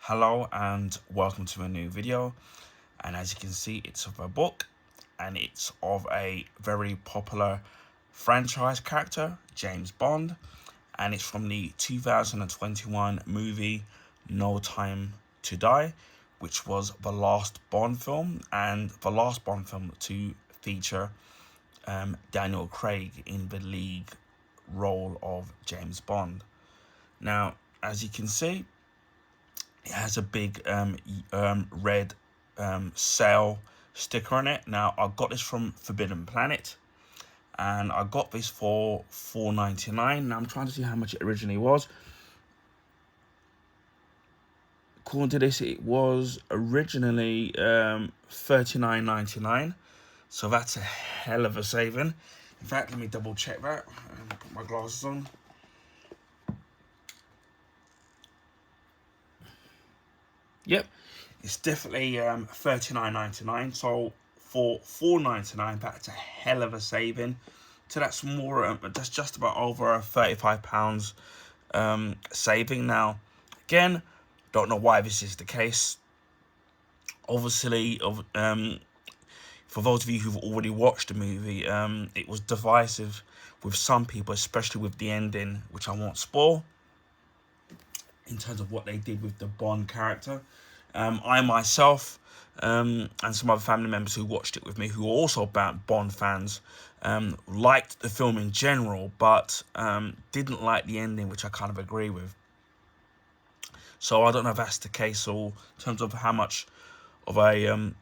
Hello and welcome to a new video, and as you can see, it's of a book and it's of a very popular franchise character, James Bond, and it's from the 2021 movie No Time to Die, which was the last Bond film and the last Bond film to feature Daniel Craig in the lead role of James Bond. Now, as you can see, it has a big red sale sticker on it. Now, I got this from Forbidden Planet, and I got this for $4.99. Now, I'm trying to see how much it originally was. According to this, it was originally $39.99. So that's a hell of a saving. In fact, let me double check that and put my glasses on. Yep, it's definitely $39.99. So for $4.99, that's a hell of a saving. So that's more. That's just about over £35 saving. Now, again, don't know why this is the case. Obviously, for those of you who've already watched the movie, it was divisive with some people, especially with the ending, which I won't spoil, in terms of what they did with the Bond character. I myself and some other family members who watched it with me, who are also Bond fans, liked the film in general, but didn't like the ending, which I kind of agree with. So I don't know if that's the case, or in terms of how much of a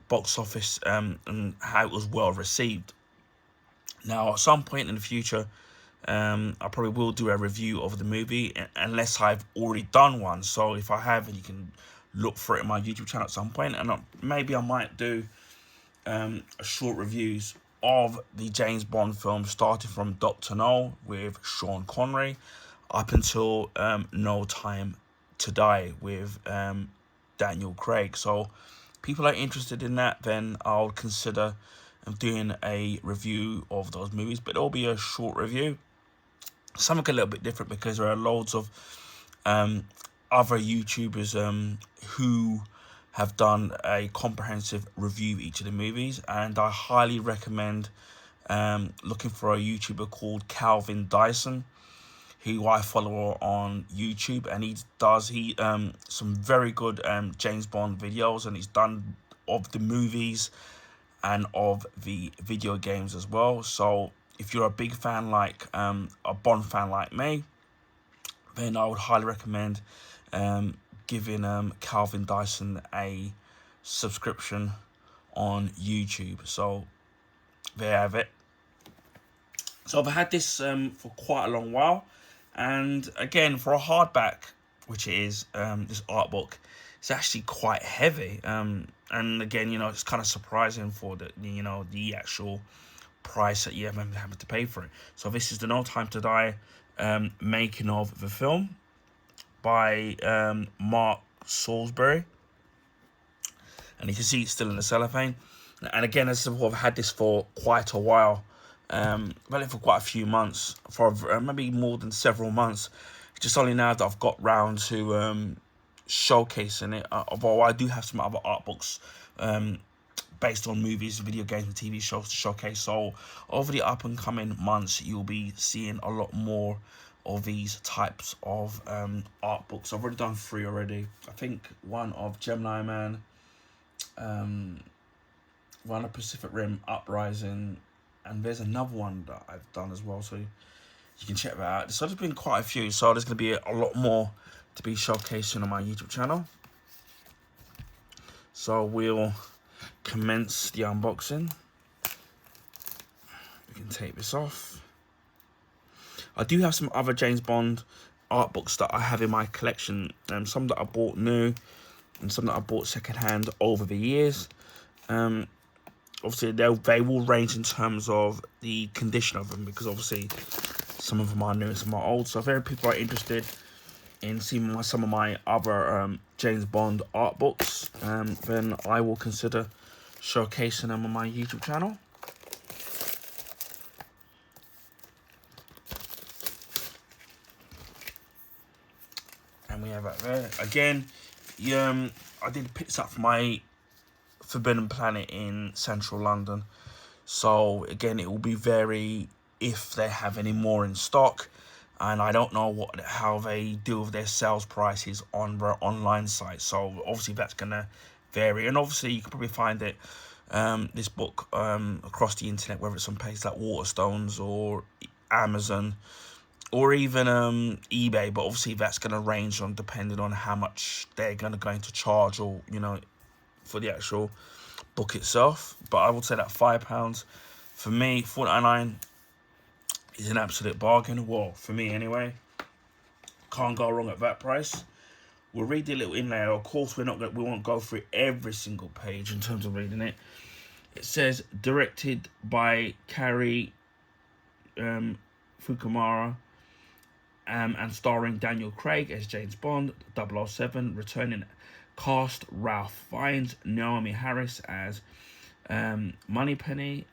box office and how it was well received. Now, at some point in the future, I probably will do a review of the movie, unless I've already done one. So if I have, you can look for it in my YouTube channel at some point, and maybe I might do short reviews of the James Bond film, starting from Dr. No with Sean Connery up until No Time to Die with Daniel Craig. So people are interested in that, then I'll consider doing a review of those movies, but it'll be a short review, something a little bit different, because there are loads of other YouTubers who have done a comprehensive review of each of the movies, and I highly recommend looking for a YouTuber called Calvin Dyson, who I follow on YouTube, and he does some very good James Bond videos, and he's done of the movies and of the video games as well. So if you're a big fan, like a Bond fan like me, then I would highly recommend giving Calvin Dyson a subscription on YouTube. So there you have it. So I've had this for quite a long while, and again, for a hardback, which it is, this art book, it's actually quite heavy. And again, it's kind of surprising for the actual price that you have to pay for it. So this is the No Time to Die making of the film by Mark Salisbury, and you can see it's still in the cellophane. And again, as I've had this for quite a while, really for quite a few months, for maybe more than several months. It's just only now that I've got round to showcasing it. Although I do have some other art books based on movies, video games, and TV shows to showcase. So over the up and coming months, you'll be seeing a lot more of these types of art books. I've already done 3 already. I think one of Gemini Man, one of Pacific Rim Uprising, and there's another one that I've done as well, so you can check that out. So there's been quite a few, so there's going to be a lot more to be showcasing on my YouTube channel. So we'll commence the unboxing. We can take this off. I do have some other James Bond art books that I have in my collection, some that I bought new and some that I bought secondhand over the years. Obviously, they will range in terms of the condition of them, because obviously some of them are new and some are old. So if there are people are interested in seeing some of my other James Bond art books, then I will consider showcasing them on my YouTube channel. And we have that there. Again, I did pick this up for my Forbidden Planet in central London. So again, it will be very if they have any more in stock, and I don't know how they deal with their sales prices on their online site. So obviously that's gonna vary, and obviously you can probably find it this book across the internet, whether it's on places like Waterstones or Amazon or even eBay. But obviously that's going to range on depending on how much they're going to charge, or for the actual book itself. But I would say that £5 for me, £4.99 is an absolute bargain. Well, for me anyway, can't go wrong at that price. We'll read the little inlay. Of course, we won't go through every single page in terms of reading it. It says directed by Cary Fukumura, and starring Daniel Craig as James Bond 007, returning cast Ralph Fiennes, Naomi Harris as Moneypenny,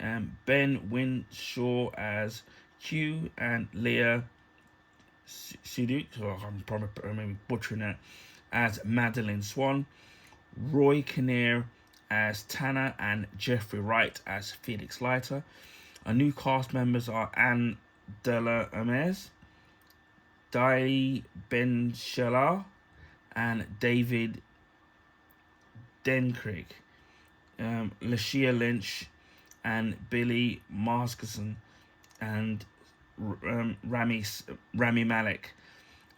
Ben Whishaw as Q, and Leah Siduk, I'm probably maybe butchering that, as Madeline Swan, Roy Kinnear as Tanner, and Jeffrey Wright as Felix Leiter. Our new cast members are Anne Della Hermes, Dai Ben-Shelah, and David Denkrieg, Lashia Lynch, and Billy Marskerson, and Rami Malek.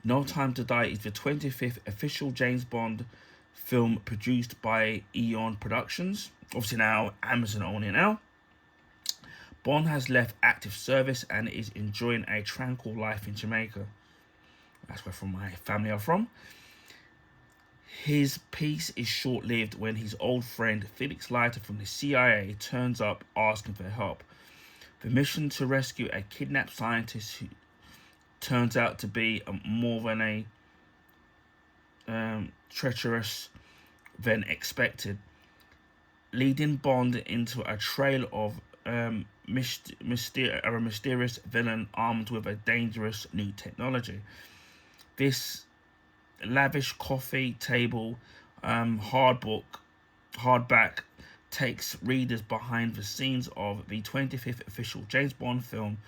No Time to Die is the 25th official James Bond film produced by Eon Productions. Obviously now Amazon own it now. Bond has left active service and is enjoying a tranquil life in Jamaica. That's where my family are from. His peace is short-lived when his old friend Felix Leiter from the CIA turns up asking for help. The mission to rescue a kidnapped scientist who turns out to be more than a treacherous than expected, leading Bond into a trail of a mysterious villain armed with a dangerous new technology. This lavish coffee table hardback takes readers behind the scenes of the 25th official James Bond film,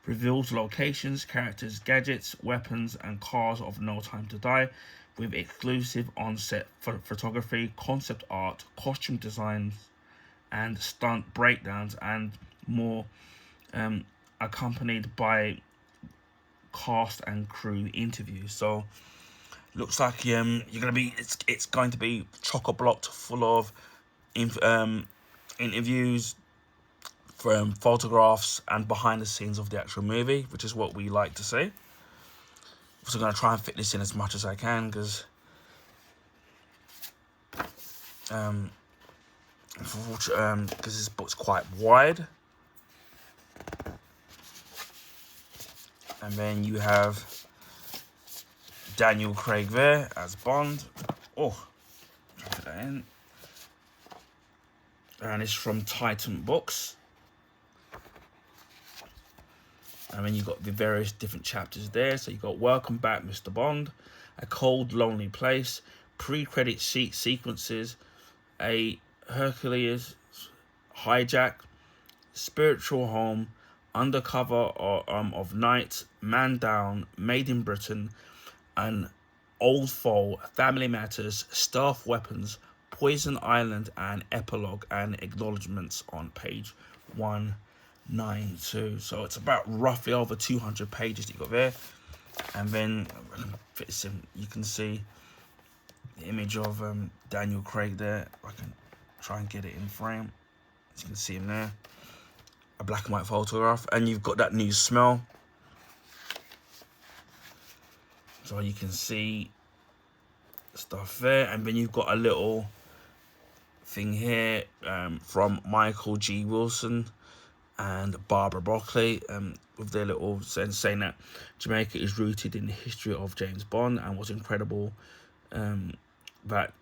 reveals locations, characters, gadgets, weapons, and cars of No Time to Die, with exclusive on-set photography, concept art, costume designs, and stunt breakdowns, and more, accompanied by cast and crew interviews. So looks like you're gonna be it's going to be chock-a-blocked full of interviews, from photographs and behind the scenes of the actual movie, which is what we like to see. So I'm going to try and fit this in as much as I can, because this book's quite wide. And then you have Daniel Craig there as Bond. Oh, put that in. And it's from Titan Books. And then you've got the various different chapters there. So you've got Welcome Back, Mr. Bond, A Cold, Lonely Place, pre-credit sheet sequences, a Hercules hijack, Spiritual Home, Undercover of Night, Man Down, Made in Britain, and Old Foe, Family Matters, Stealth Weapons, Poison Island, and Epilogue and Acknowledgements on page 192. So it's about roughly over 200 pages that you got there. And then you can see the image of Daniel Craig there. I can try and get it in frame. As you can see him there. A black and white photograph. And you've got that new smell. So you can see stuff there. And then you've got a little thing here from Michael G. Wilson and Barbara Broccoli, with their little saying that Jamaica is rooted in the history of James Bond, and was incredible that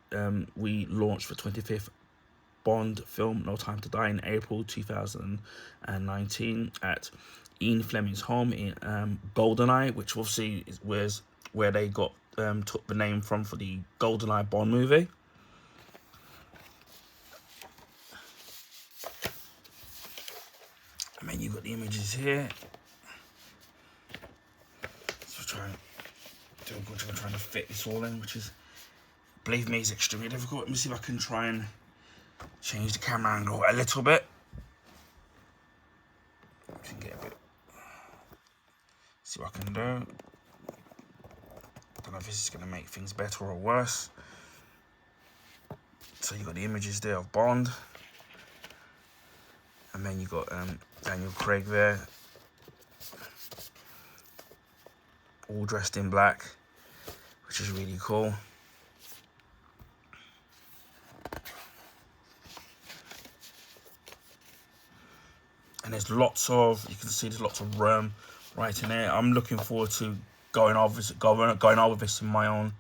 we launched the 25th Bond film, No Time to Die, in April 2019 at Ian Fleming's home in GoldenEye, which obviously was where they got took the name from for the GoldenEye Bond movie. And then you've got the images here. So trying to fit this all in, which is, believe me, is extremely difficult. Let me see if I can try and change the camera angle a little bit. I can get a bit. See what I can do. I don't know if this is going to make things better or worse. So you got the images there of Bond, and then you got Daniel Craig there, all dressed in black, which is really cool. And there's lots of, you can see there's lots of room right in there. I'm looking forward to going over this in my own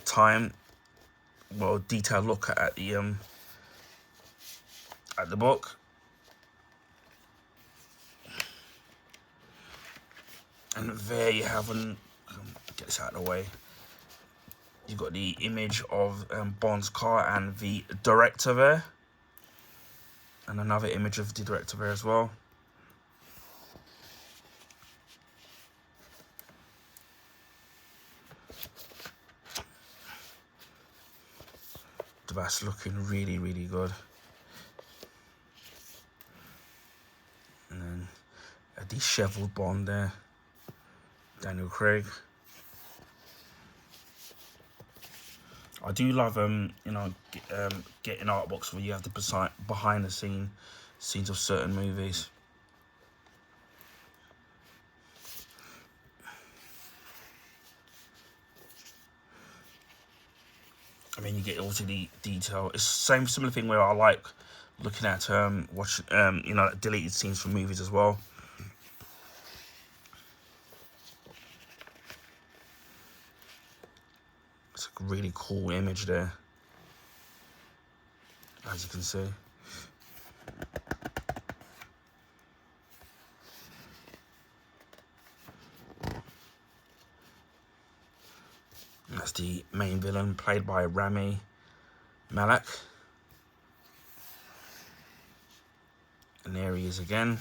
time. Well, detailed look at the book. And there you have get this out of the way. You've got the image of Bond's car and the director there. And another image of the director there as well. That's looking really, really good. And then a disheveled Bond there, Daniel Craig. I do love getting art books where you have the behind the scenes of certain movies. I mean, you get also the detail. It's the similar thing where I like looking at watching deleted scenes from movies as well. It's a really cool image there, as you can see. And that's the main villain, played by Rami Malek. And there he is again.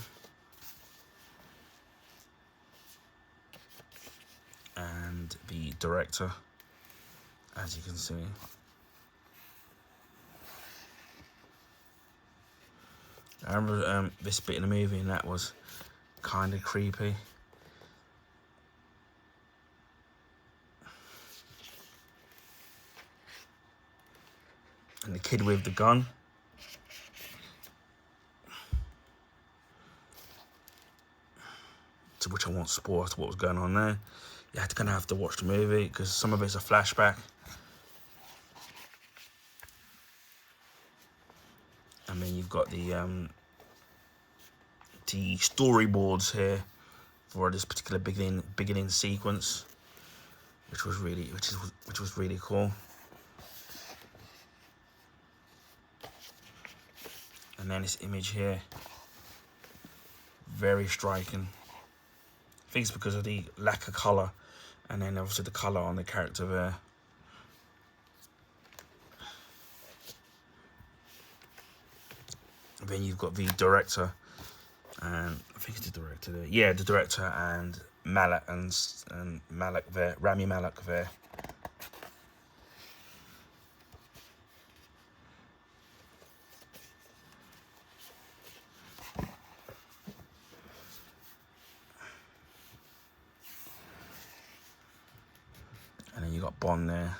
And the director, as you can see. I remember this bit in the movie, and that was kind of creepy. And the kid with the gun. To which I won't spoil what was going on there. You had to kind of have to watch the movie because some of it's a flashback. And then you've got the storyboards here for this particular beginning sequence, which was really cool. And then this image here, very striking. I think it's because of the lack of colour, and then obviously the colour on the character there. And then you've got the director, and I think it's the director there. Yeah, the director and Malek and Malek there, Rami Malek there. And then you got Bond there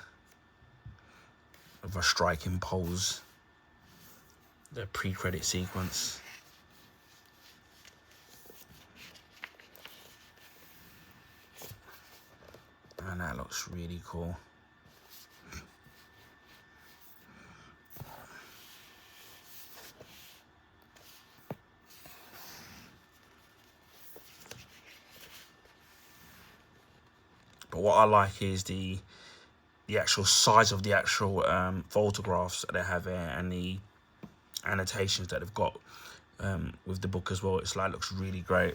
with a striking pose. The pre-credit sequence. And that looks really cool. But what I like is the actual size of the actual photographs that they have there, and the annotations that they've got with the book as well. It's like, looks really great.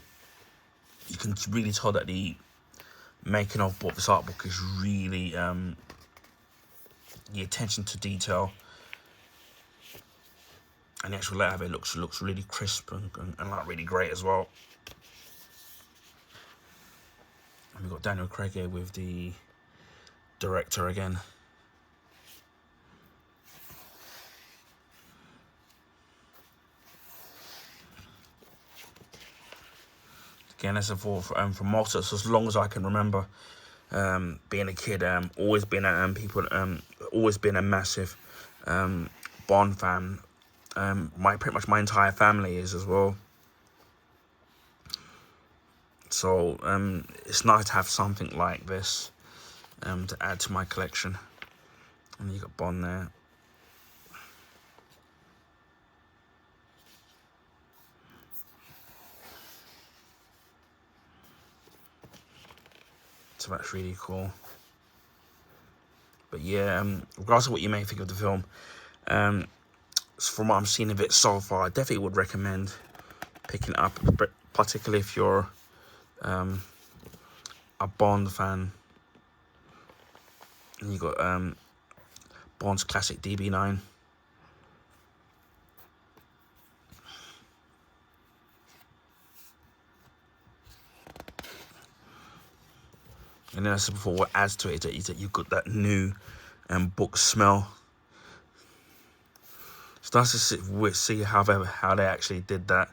You can really tell that the making of book. This art book is really the attention to detail, and the actual layout of it looks really crisp and like really great as well. And we've got Daniel Craig here with the director again. Again, as from most of as long as I can remember, being a kid, always been a massive Bond fan. Pretty much my entire family is as well. So it's nice to have something like this to add to my collection. And you got Bond there. So that's really cool. But yeah, regardless of what you may think of the film, from what I'm seeing of it so far, I definitely would recommend picking it up, particularly if you're a Bond fan. And you got Bond's classic DB9. And then as I said before, what adds to it is that you've got that new book smell. It's nice to see how they actually did that.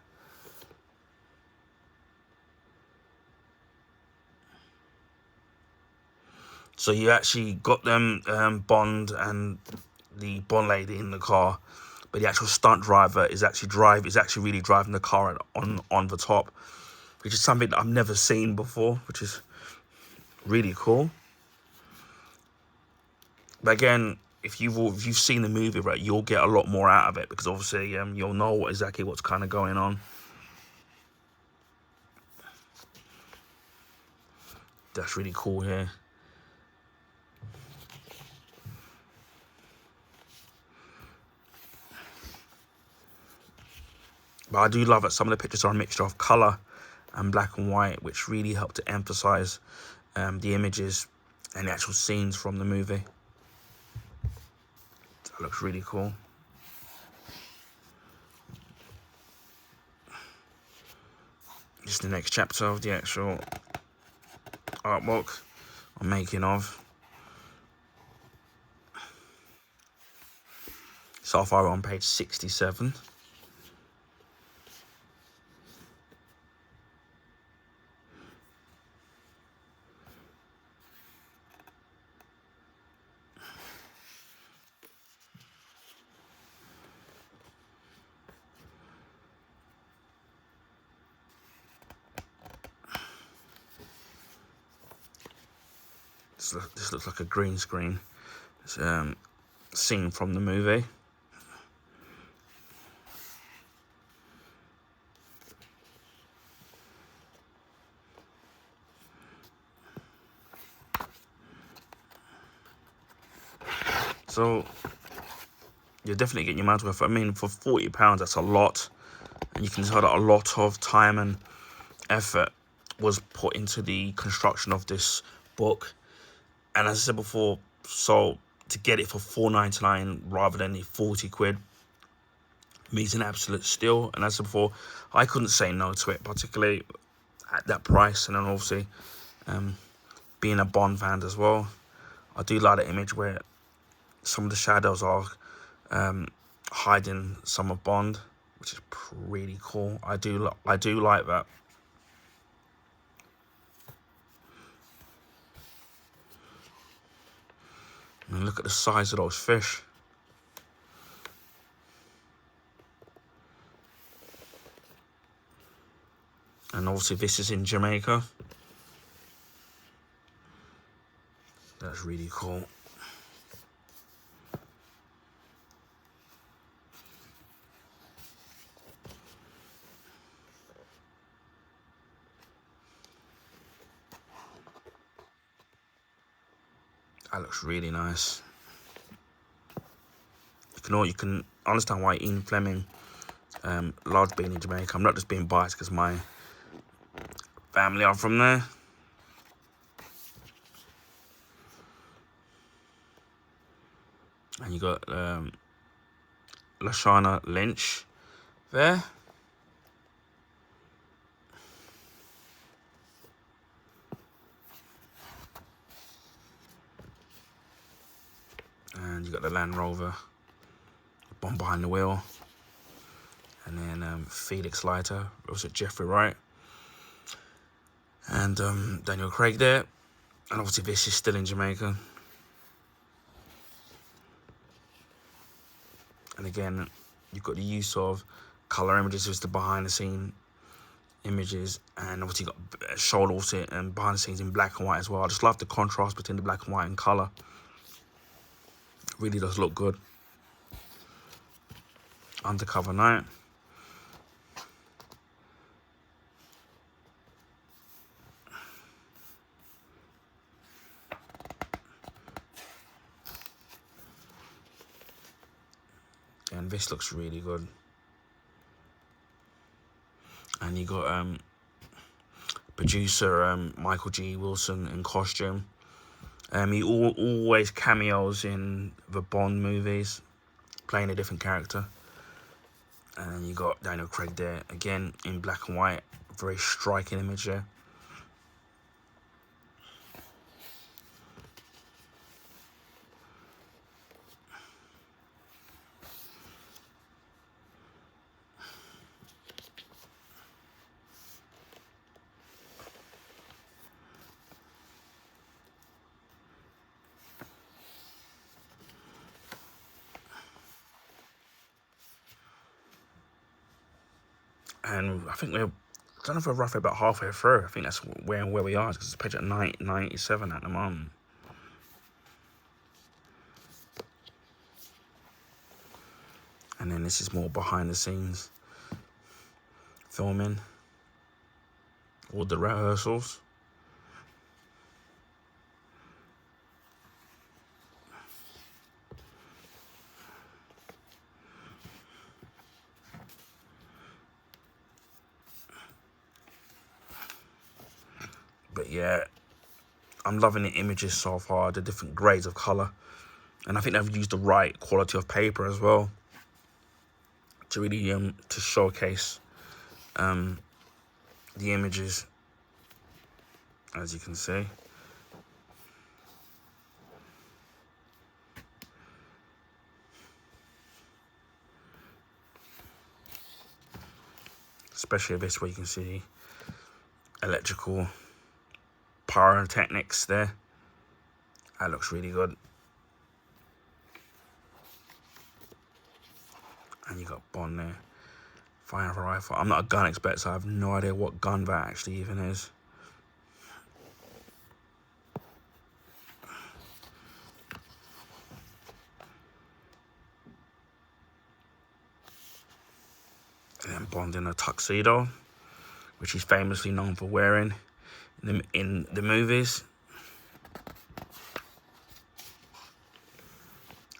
So you actually got them Bond and the Bond lady in the car, but the actual stunt driver is actually really driving the car on the top, which is something that I've never seen before, which is really cool. But again, if you've seen the movie, right, you'll get a lot more out of it, because obviously you'll know exactly what's kind of going on. That's really cool here. But I do love that some of the pictures are a mixture of colour and black and white, which really help to emphasise the images and the actual scenes from the movie. That looks really cool. This is the next chapter of the actual artwork I'm making of. So far we're on page 67. This looks like a green screen. It's scene from the movie. So you're definitely getting your money's worth. I mean, for £40, that's a lot, and you can tell that a lot of time and effort was put into the construction of this book. And as I said before, so to get it for £4.99 rather than the 40 quid means an absolute steal. And as I said before, I couldn't say no to it, particularly at that price. And then obviously being a Bond fan as well, I do like the image where some of the shadows are hiding some of Bond, which is pretty cool. I do like that. And look at the size of those fish. And obviously this is in Jamaica. That's really cool. That looks really nice. You can understand why Ian Fleming loves being in Jamaica. I'm not just being biased because my family are from there. And you got Lashana Lynch there. And you got the Land Rover, Bomb Behind the Wheel. And then Felix Leiter, also Jeffrey Wright. And Daniel Craig there. And obviously this is still in Jamaica. And again, you've got the use of colour images, just the behind the scene images, and obviously you've got showed also and behind the scenes in black and white as well. I just love the contrast between the black and white and colour. It really does look good. Undercover Night. And this looks really good. And you got producer Michael G. Wilson in costume. He always cameos in the Bond movies, playing a different character. And then you got Daniel Craig there, again in black and white, very striking image there. And I think I don't know if we're roughly about halfway through. I think that's where we are, because it's page at 97 at the moment. And then this is more behind the scenes filming, all the rehearsals. But yeah, I'm loving the images so far, the different grades of colour. And I think they've used the right quality of paper as well to really to showcase the images, as you can see. Especially this, where you can see electrical pyrotechnics there. That looks really good. And you got Bond there, firing a rifle. I'm not a gun expert, so I have no idea what gun that actually even is. And then Bond in a tuxedo, which he's famously known for wearing in the movies.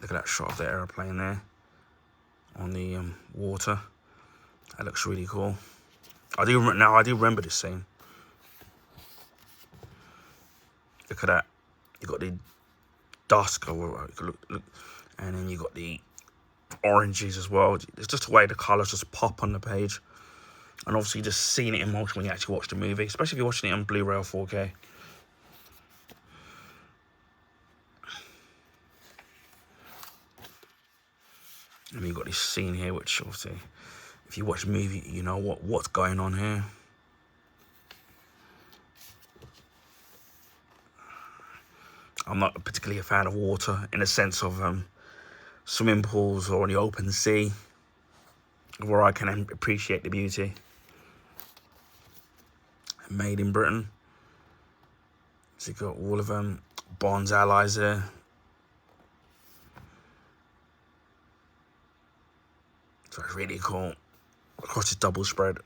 Look at that shot of the aeroplane there on the water. That looks really cool. I do remember this scene. Look at that. You got the dusk, look, and then you got the oranges as well. It's just the way the colours just pop on the page. And obviously just seeing it in motion when you actually watch the movie, especially if you're watching it on Blu-ray or 4K. And you've got this scene here, which obviously, if you watch the movie, you know what's going on here. I'm not particularly a fan of water in the sense of swimming pools or the open sea, where I can appreciate the beauty. Made in Britain. So you've got all of Bond's allies there. So it's really cool. Across this double spread.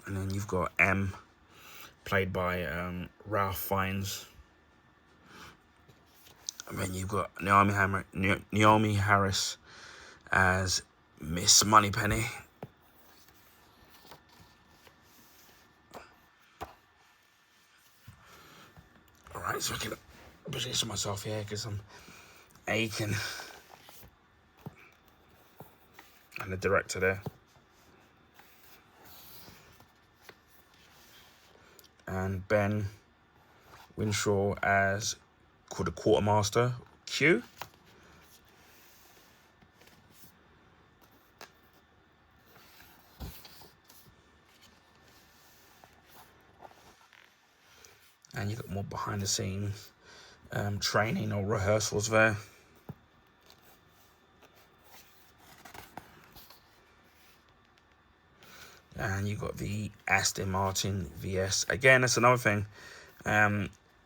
And then you've got M, played by Ralph Fiennes. And then you've got Naomi Harris as Miss Moneypenny. Alright, so position myself here because I'm aching. And the director there. And Ben Winshaw as called the quartermaster, Q. And you got more behind the scenes training or rehearsals there. And you got the Aston Martin VS. Again, that's another thing.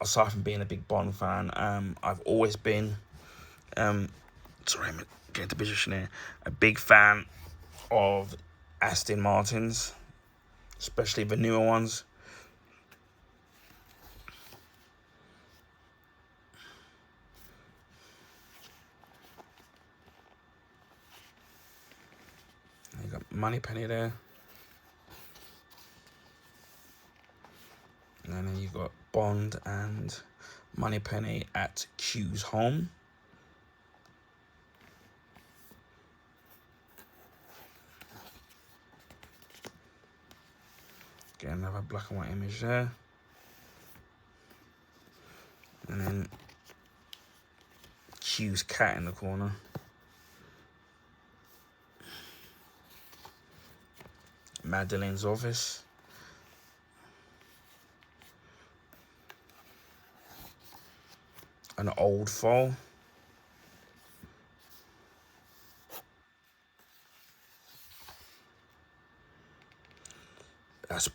Aside from being a big Bond fan, I've always been, sorry, I'm getting the position here, a big fan of Aston Martins, especially the newer ones. You got Moneypenny there. And then you've got Bond and Moneypenny at Q's home. Get another black and white image there. And then Q's cat in the corner. Madeleine's office. An old foal. That's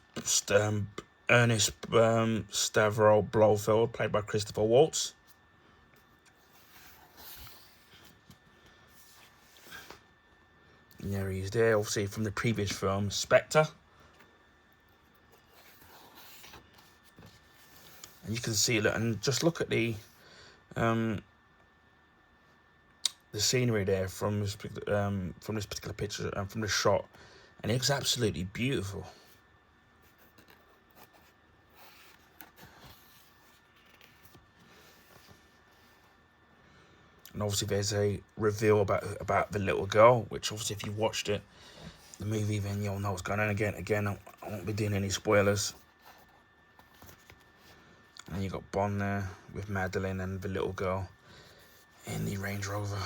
Ernest Stavro Blofeld, played by Christopher Waltz. And there he is there, obviously from the previous film, Spectre. And you can see it, and just look at the scenery there from this particular picture and from the shot, and it looks absolutely beautiful. And obviously there's a reveal about the little girl, which obviously if you watched it, the movie, then you'll know what's going on. Again, I won't be doing any spoilers. And you got Bond there with Madeleine and the little girl in the Range Rover.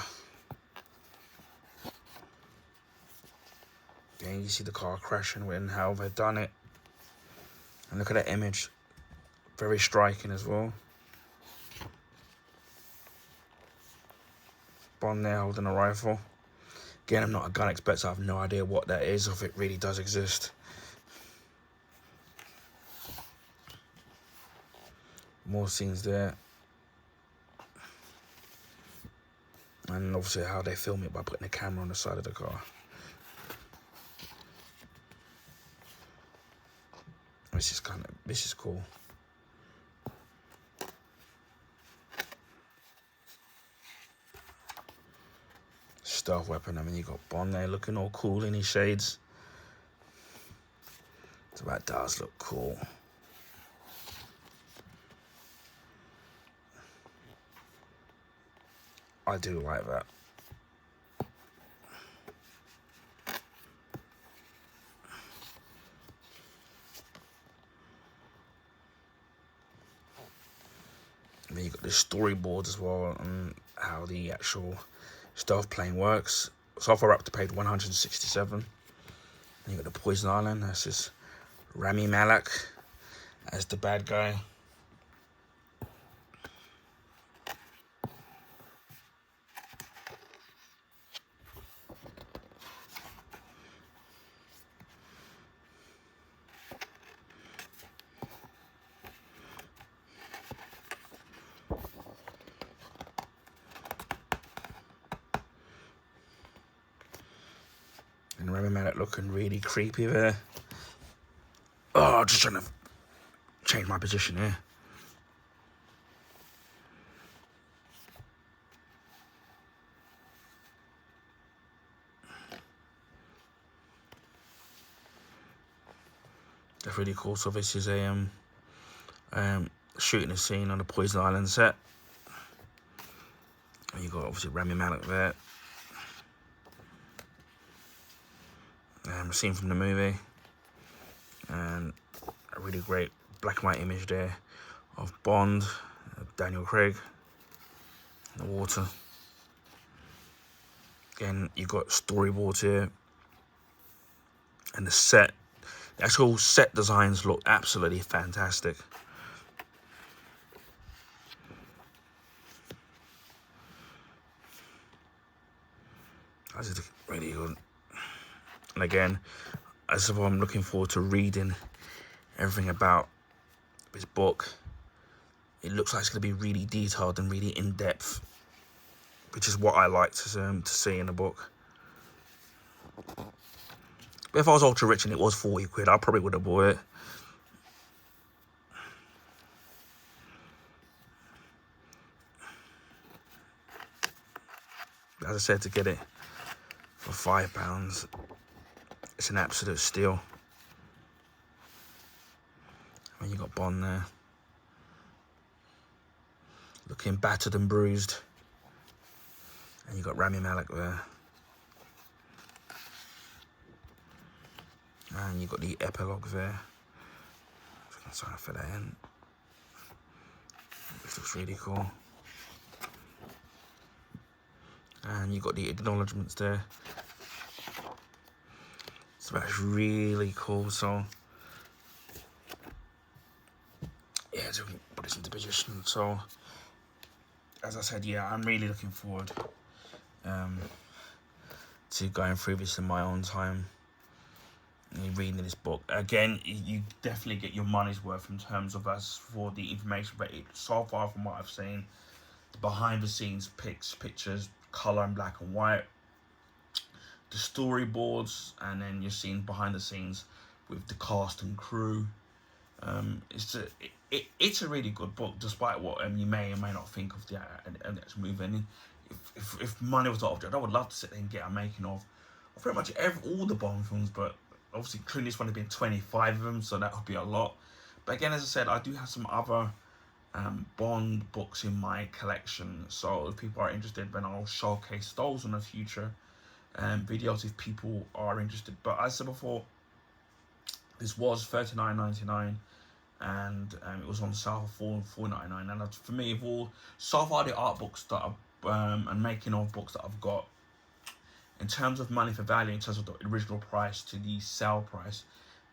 Then you see the car crashing and how they've done it. And look at that image. Very striking as well. Bond there holding a rifle. Again, I'm not a gun expert, so I have no idea what that is, or if it really does exist. More scenes there. And obviously how they film it by putting the camera on the side of the car. This is cool. Stealth weapon. I mean, you got Bond there looking all cool in his shades. So that does look cool. I do like that. And then you got the storyboard as well on how the actual stealth plane works. So far up to page 167. And you got the Poison Island. That's just Rami Malek as the bad guy. And Rami Malek looking really creepy there. Oh, just trying to change my position here. That's really cool. So this is a shooting a scene on the Poison Island set. And you got obviously Rami Malek there. A scene from the movie. And a really great black and white image there of Bond, Daniel Craig, in the water. Again, you've got storyboards here. And the actual set designs look absolutely fantastic. That is really good. And again, as if I'm looking forward to reading everything about this book. It looks like it's going to be really detailed and really in-depth, which is what I like to see in a book. But if I was ultra rich and it was 40 quid, I probably would have bought it. As I said, to get it for £5, it's an absolute steal. And you got Bond there, looking battered and bruised. And you got Rami Malek there. And you got the epilogue there. I'm trying to fit that in. This looks really cool. And you got the acknowledgements there. So that's really cool. So yeah, to put this into position. So as I said, yeah, I'm really looking forward to going through this in my own time. Reading this book again, you definitely get your money's worth in terms of as for the information. But so far, from what I've seen, the behind the scenes pictures, color and black and white, the storyboards, and then you're seeing behind the scenes with the cast and crew. It's a really good book, despite what you may or may not think of the actual movie. And if money was not object, I would love to sit there and get a making of pretty much all the Bond films, but obviously including this one, have been 25 of them, so that would be a lot. But again, as I said, I do have some other Bond books in my collection, so if people are interested, then I'll showcase those in the future videos if people are interested. But as I said before, this was $39.99, and it was on sale for $4.99. And for me, of all so far the art books that I've and making of books that I've got, in terms of money for value, in terms of the original price to the sale price,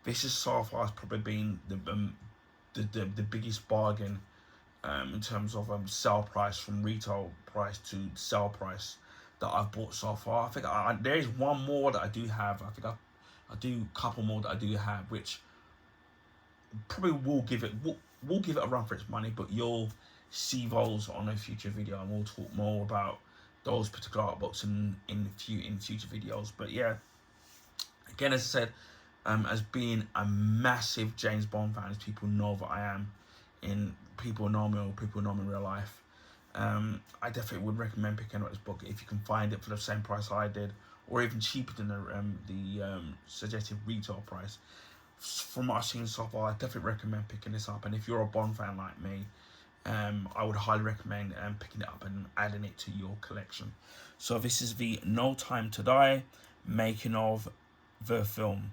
this is so far has probably been the biggest bargain in terms of sale price from retail price to sale price that I've bought so far. I think there is one more that I do have. I think I do a couple more that I do have, which probably will give it a run for its money. But you'll see those on a future video, and we'll talk more about those particular art books in future videos. But yeah, again, as I said, as being a massive James Bond fan, as people know that I am, people know me in real life, I definitely would recommend picking up this book if you can find it for the same price I did, or even cheaper than the suggested retail price. From what I've seen so far, I definitely recommend picking this up. And if you're a Bond fan like me, I would highly recommend picking it up and adding it to your collection. So this is the No Time to Die making of the film.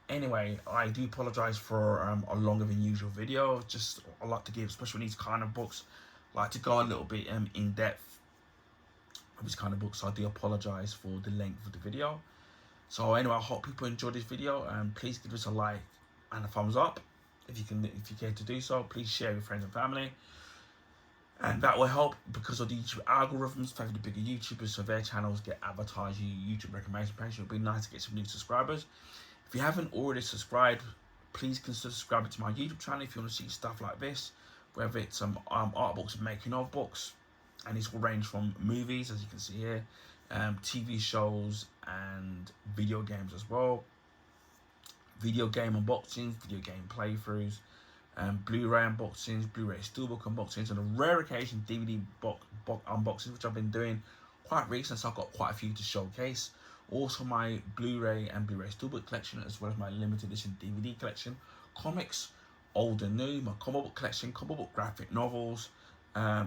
Anyway, I do apologise for a longer than usual video. Just I like to give, especially with these kind of books, I like to go a little bit in depth with these kind of books. So I do apologise for the length of the video. So anyway, I hope people enjoyed this video, and please give us a like and a thumbs up if you care to do so. Please share with friends and family, and that will help because of the YouTube algorithms favor the bigger YouTubers, so their channels get advertised YouTube recommendation page. It would be nice to get some new subscribers. If you haven't already subscribed, please consider subscribing to my YouTube channel if you want to see stuff like this, whether it's art books and making of books, and these will range from movies, as you can see here, TV shows and video games as well, video game unboxings, video game playthroughs, Blu-ray unboxings, Blu-ray steelbook unboxings, and a rare occasion DVD box unboxings, which I've been doing quite recently, so I've got quite a few to showcase. Also my Blu-ray and Blu-ray steelbook collection, as well as my limited edition DVD collection, comics, old and new, my comic book collection, comic book graphic novels,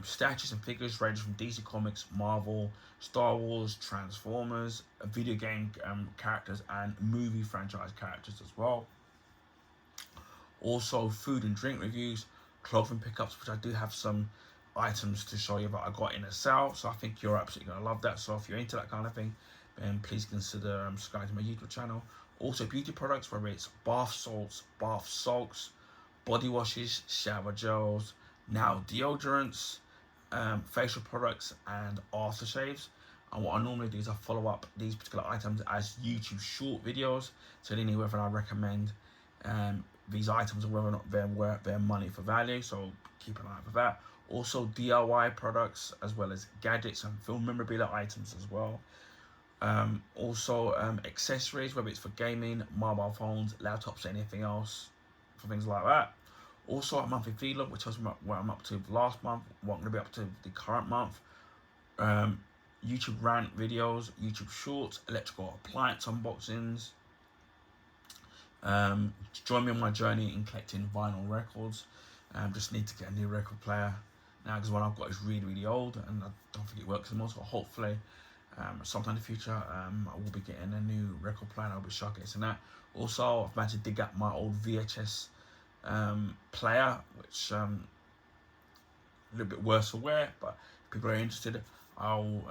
Statues and figures ranging from DC Comics, Marvel, Star Wars, Transformers, video game characters, and movie franchise characters as well. Also, food and drink reviews, clothing pickups, which I do have some items to show you that I got in a sale. So I think you're absolutely going to love that. So if you're into that kind of thing, then please consider subscribing to my YouTube channel. Also, beauty products, whether it's bath salts, bath salts, body washes, shower gels, now deodorants, facial products, and aftershaves. And what I normally do is I follow up these particular items as YouTube short videos, so they know whether I recommend these items or whether or not they're worth their money for value. So keep an eye out for that. Also DIY products, as well as gadgets and film memorabilia items as well. Also accessories, whether it's for gaming, mobile phones, laptops, anything else, for things like that. Also a monthly vlog, which tells me where I'm up to last month, what I'm going to be up to the current month. YouTube rant videos, YouTube shorts, electrical appliance unboxings. Join me on my journey in collecting vinyl records. Just need to get a new record player now, because one I've got is really old and I don't think it works anymore. So hopefully sometime in the future I will be getting a new record player and I'll be showcasing that. Also, I've managed to dig up my old VHS player, which a little bit worse for wear, but if people are interested, I'll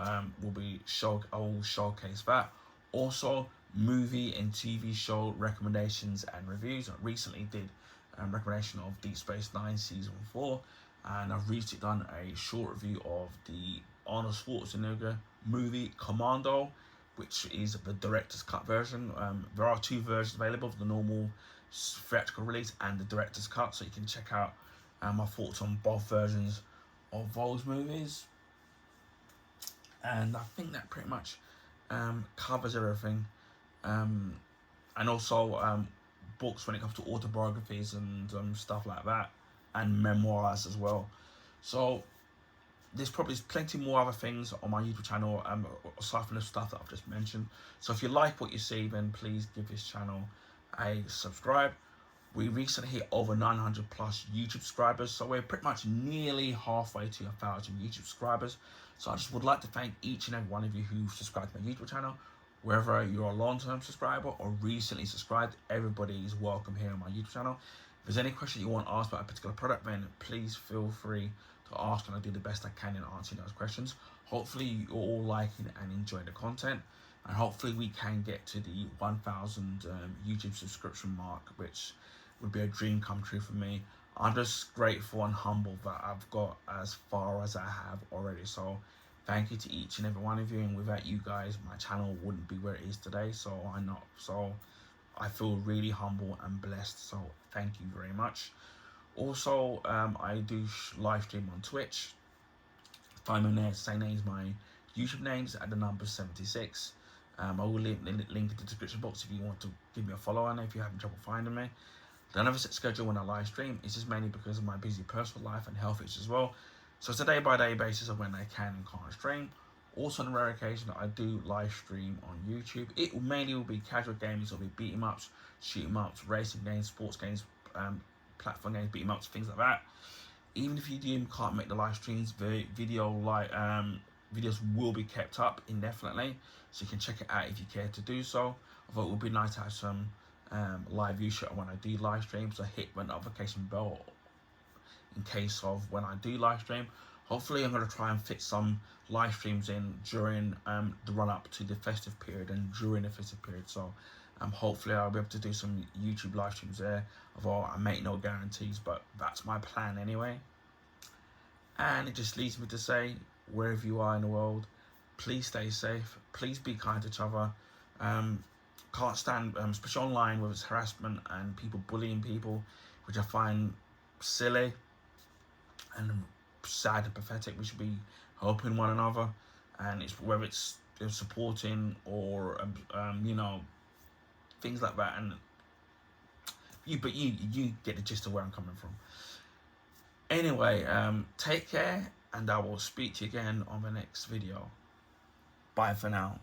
showcase that. Also, movie and TV show recommendations and reviews. I recently did a recommendation of Deep Space Nine Season 4, and I've recently done a short review of the Arnold Schwarzenegger movie Commando, which is the director's cut version. There are two versions available, the normal theatrical release and the director's cut, so you can check out my thoughts on both versions of those movies. And I think that pretty much covers everything. And also books when it comes to autobiographies and stuff like that, and memoirs as well. So there's probably plenty more other things on my YouTube channel aside from the stuff that I've just mentioned. So if you like what you see, then please give this channel a subscribe. We recently hit over 900 plus YouTube subscribers, so we're pretty much nearly halfway to 1,000 YouTube subscribers. So I just would like to thank each and every one of you who subscribed to my YouTube channel. Whether you're a long-term subscriber or recently subscribed, everybody is welcome here on my YouTube channel. If there's any question you want asked about a particular product, then please feel free to ask, and I'll do the best I can in answering those questions. Hopefully you're all liking and enjoying the content, and hopefully we can get to the 1,000 YouTube subscription mark, which would be a dream come true for me. I'm just grateful and humbled that I've got as far as I have already. So thank you to each and every one of you, and without you guys, my channel wouldn't be where it is today. So I feel really humble and blessed. So thank you very much. Also, I do live stream on Twitch. Find me there, same name as my YouTube names at the number 76. I will link in the description box if you want to give me a follow on if you're having trouble finding me. I never set schedule when I live stream. It's just mainly because of my busy personal life and health issues as well. So it's a day-by-day basis of when I can and can't stream. Also, on a rare occasion, I do live stream on YouTube. It mainly will be casual games. It'll be beat 'em ups, shoot 'em ups, racing games, sports games, platform games, beat 'em ups, things like that. Even if you can't make the live streams, the videos will be kept up indefinitely, so you can check it out if you care to do so. Although it would be nice to have some live viewership when I do live stream, so hit the notification bell in case of when I do live stream. Hopefully I'm going to try and fit some live streams in during the run up to the festive period and during the festive period. So hopefully I'll be able to do some YouTube live streams there, although I make no guarantees, but that's my plan anyway. And it just leaves me to say, wherever you are in the world, please stay safe, please be kind to each other. Can't stand, especially online, with its harassment and people bullying people, which I find silly and sad and pathetic. We should be helping one another, and it's whether it's supporting or things like that. And you get the gist of where I'm coming from. Anyway, take care, and I will speak to you again on the next video. Bye for now.